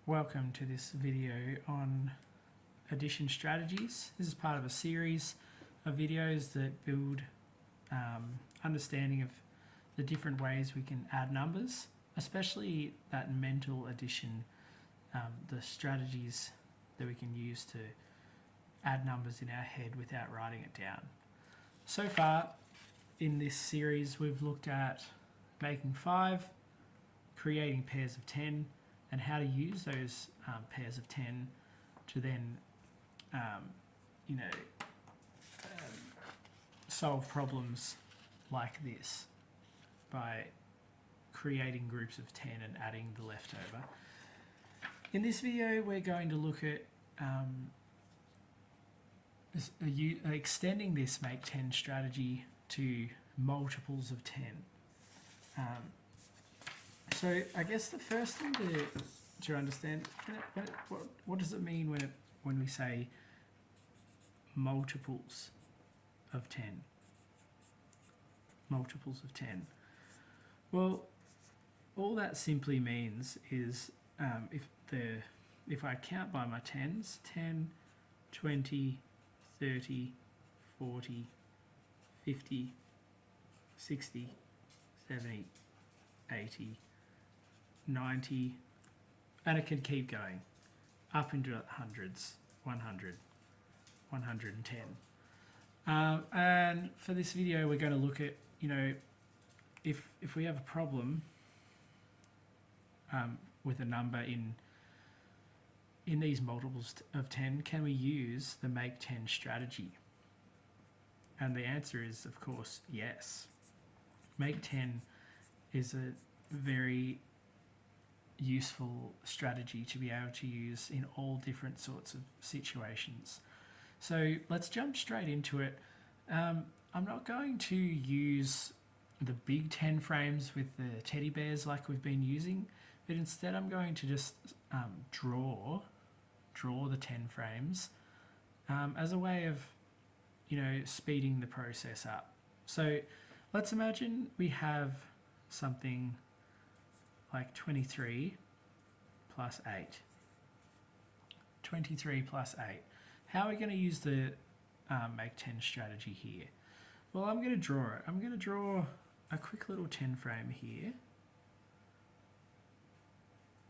Welcome to this video on addition strategies. This is part of a series of videos that build understanding of the different ways we can add numbers, especially that mental addition, the strategies that we can use to add numbers in our head without writing it down. So far in this series we've looked at making 5, creating pairs of 10, and how to use those pairs of 10 to then, solve problems like this by creating groups of 10 and adding the leftover. In this video, we're going to look at extending this make 10 strategy to multiples of 10. So I guess the first thing to understand, what does it mean when we say multiples of 10? Multiples of 10. Well, all that simply means is if I count by my tens, 10, 20, 30, 40, 50, 60, 70, 80, 90, and it can keep going up into hundreds, 100, 110. And for this video we're going to look at, if we have a problem with a number in these multiples of 10, can we use the make 10 strategy? And the answer is, of course, yes. Make 10 is a very useful strategy to be able to use in all different sorts of situations. So let's jump straight into it. I'm not going to use the big 10 frames with the teddy bears like we've been using, but instead I'm going to just draw the 10 frames as a way of speeding the process up. So let's imagine we have something like 23 plus 8. 23 plus 8. How are we going to use the make 10 strategy here? Well, I'm going to draw it. I'm going to draw a quick little 10 frame here.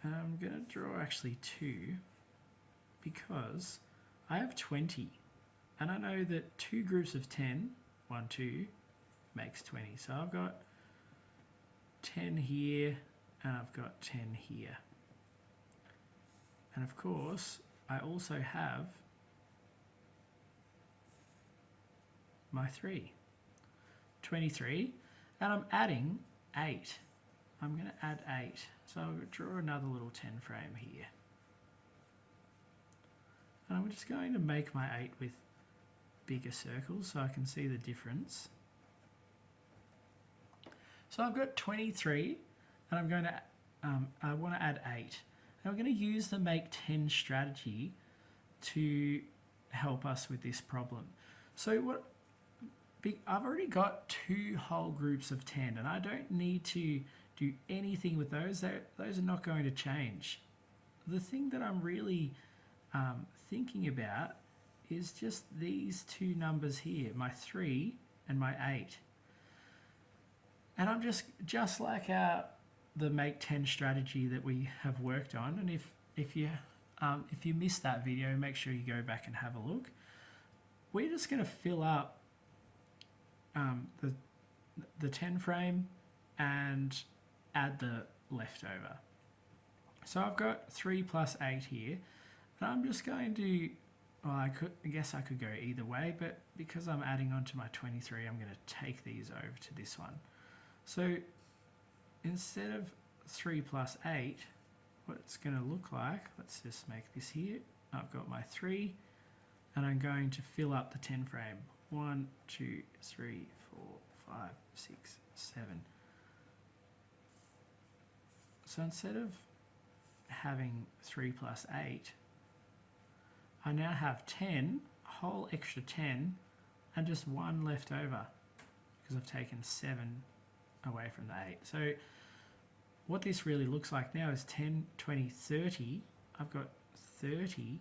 And I'm going to draw actually 2 because I have 20. And I know that 2 groups of 10, 1, 2, makes 20. So I've got 10 here, and I've got 10 here. And of course, I also have my 3. 23, and I'm adding 8. I'm going to add 8. So I'll draw another little 10 frame here. And I'm just going to make my 8 with bigger circles so I can see the difference. So I've got 23, and I'm going to, I want to add 8. And I'm going to use the make 10 strategy to help us with this problem. So I've already got 2 whole groups of 10, and I don't need to do anything with those. Those are not going to change. The thing that I'm really thinking about is just these 2 numbers here, my 3 and my 8. And I'm just like the make 10 strategy that we have worked on. And if you missed that video, make sure you go back and have a look. We're just going to fill up the 10 frame and add the leftover. So I've got 3 plus 8 here, and I'm just going to, well, I guess I could go either way, but because I'm adding on to my 23, I'm going to take these over to this one. So instead of 3 plus 8, what it's going to look like, let's just make this here. I've got my 3, and I'm going to fill up the 10 frame. 1, 2, 3, 4, 5, 6, 7. So instead of having 3 plus 8, I now have 10, a whole extra 10, and just 1 left over because I've taken 7 away from the 8. So what this really looks like now is 10, 20, 30 I've got 30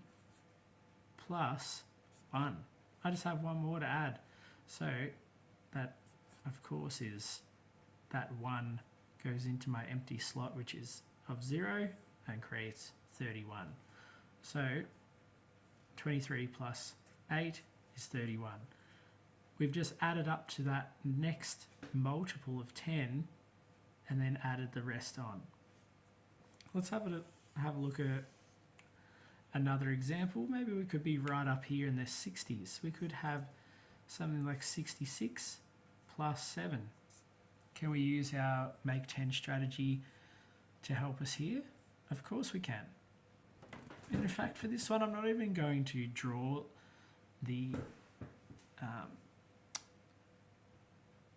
plus 1. I just have one more to add. So that, of course, is that 1 goes into my empty slot, which is of 0, and creates 31. So 23 plus 8 is 31. We've just added up to that next multiple of 10 and then added the rest on. Let's have a look at another example. Maybe we could be right up here in the 60s. We could have something like 66 plus 7. Can we use our make 10 strategy to help us here? Of course we can. And in fact, for this one, I'm not even going to draw the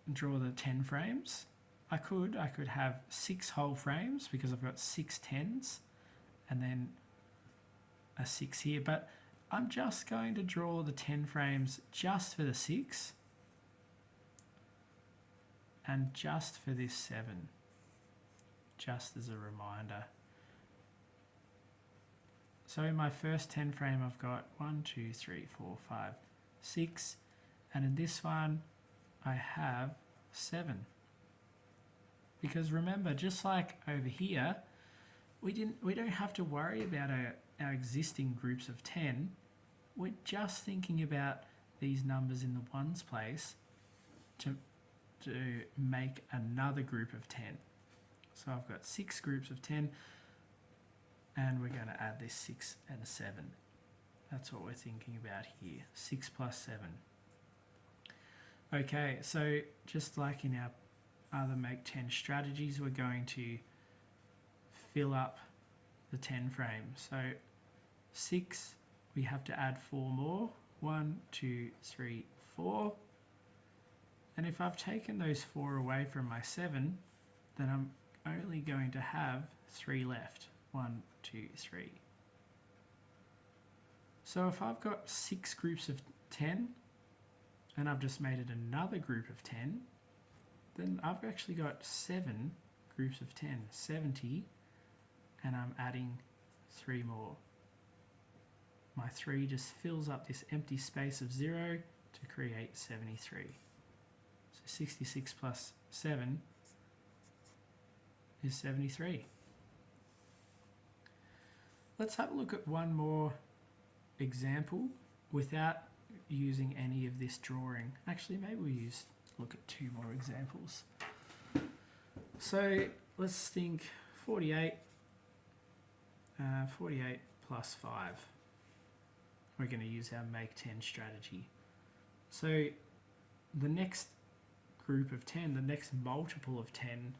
10 frames. I could have 6 whole frames because I've got 6 10s and then a 6 here, but I'm just going to draw the 10 frames just for the 6 and just for this 7, just as a reminder. So in my first 10 frame, I've got 1, 2, 3, 4, 5, 6, and in this one, I have 7. Because remember, just like over here, we don't have to worry about our existing groups of 10. We're just thinking about these numbers in the ones place to make another group of 10. So I've got 6 groups of 10, and we're going to add this 6 and a 7. That's what we're thinking about here, 6 plus 7. Okay, so just like in our other make 10 strategies, we're going to fill up the 10 frames. So 6, we have to add 4 more. 1, 2, 3, 4. And if I've taken those 4 away from my 7, then I'm only going to have 3 left. 1, 2, 3. So if I've got 6 groups of 10 and I've just made it another group of 10, then I've actually got 7 groups of 10, 70, and I'm adding 3 more. My 3 just fills up this empty space of 0 to create 73. So 66 plus 7 is 73. Let's have a look at one more example without using any of this drawing. Actually, maybe we'll look at 2 more examples. So let's think 48 plus 5. We're going to use our make 10 strategy. So the next group of 10, the next multiple of 10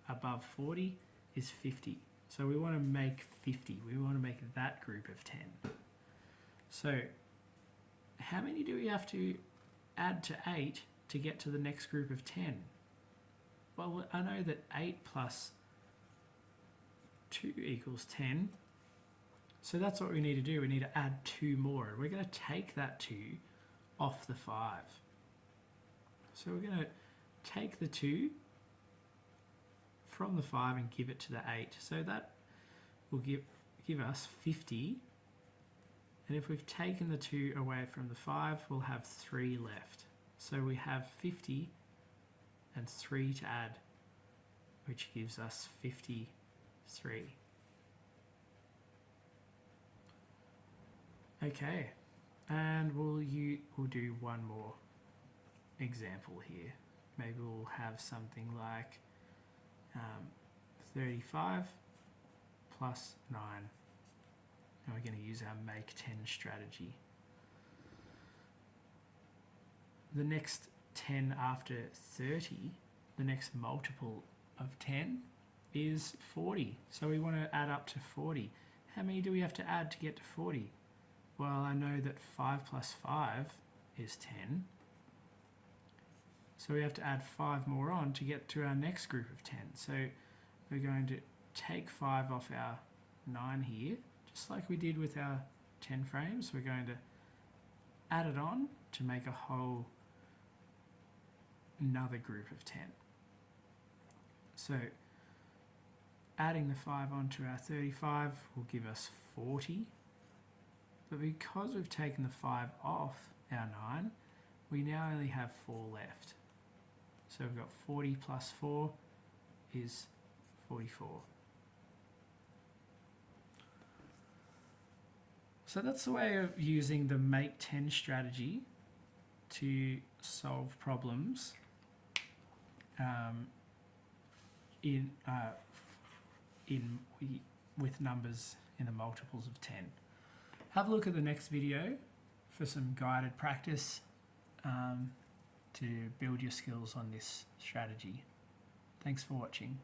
above 40 is 50. So we want to make 50. We want to make that group of 10. So how many do we have to add to 8 to get to the next group of 10? Well, I know that 8 plus 2 equals 10. So that's what we need to do. We need to add 2 more. We're going to take that 2 off the 5. So we're going to take the 2 from the 5 and give it to the 8. So that will give us 50. And if we've taken the 2 away from the 5, we'll have 3 left. So we have 50 and 3 to add, which gives us 53. Okay, and we'll do one more example here. Maybe we'll have something like 35 plus 9. And we're going to use our make 10 strategy. The next 10 after 30, the next multiple of 10 is 40. So we want to add up to 40. How many do we have to add to get to 40? Well, I know that 5 plus 5 is 10. So we have to add 5 more on to get to our next group of 10. So we're going to take 5 off our 9 here, just like we did with our 10 frames. We're going to add it on to make another group of 10. So adding the 5 onto our 35 will give us 40. But because we've taken the 5 off our 9, we now only have 4 left. So we've got 40 plus 4 is 44. So that's the way of using the make 10 strategy to solve problems with numbers in the multiples of 10. Have a look at the next video for some guided practice to build your skills on this strategy. Thanks for watching.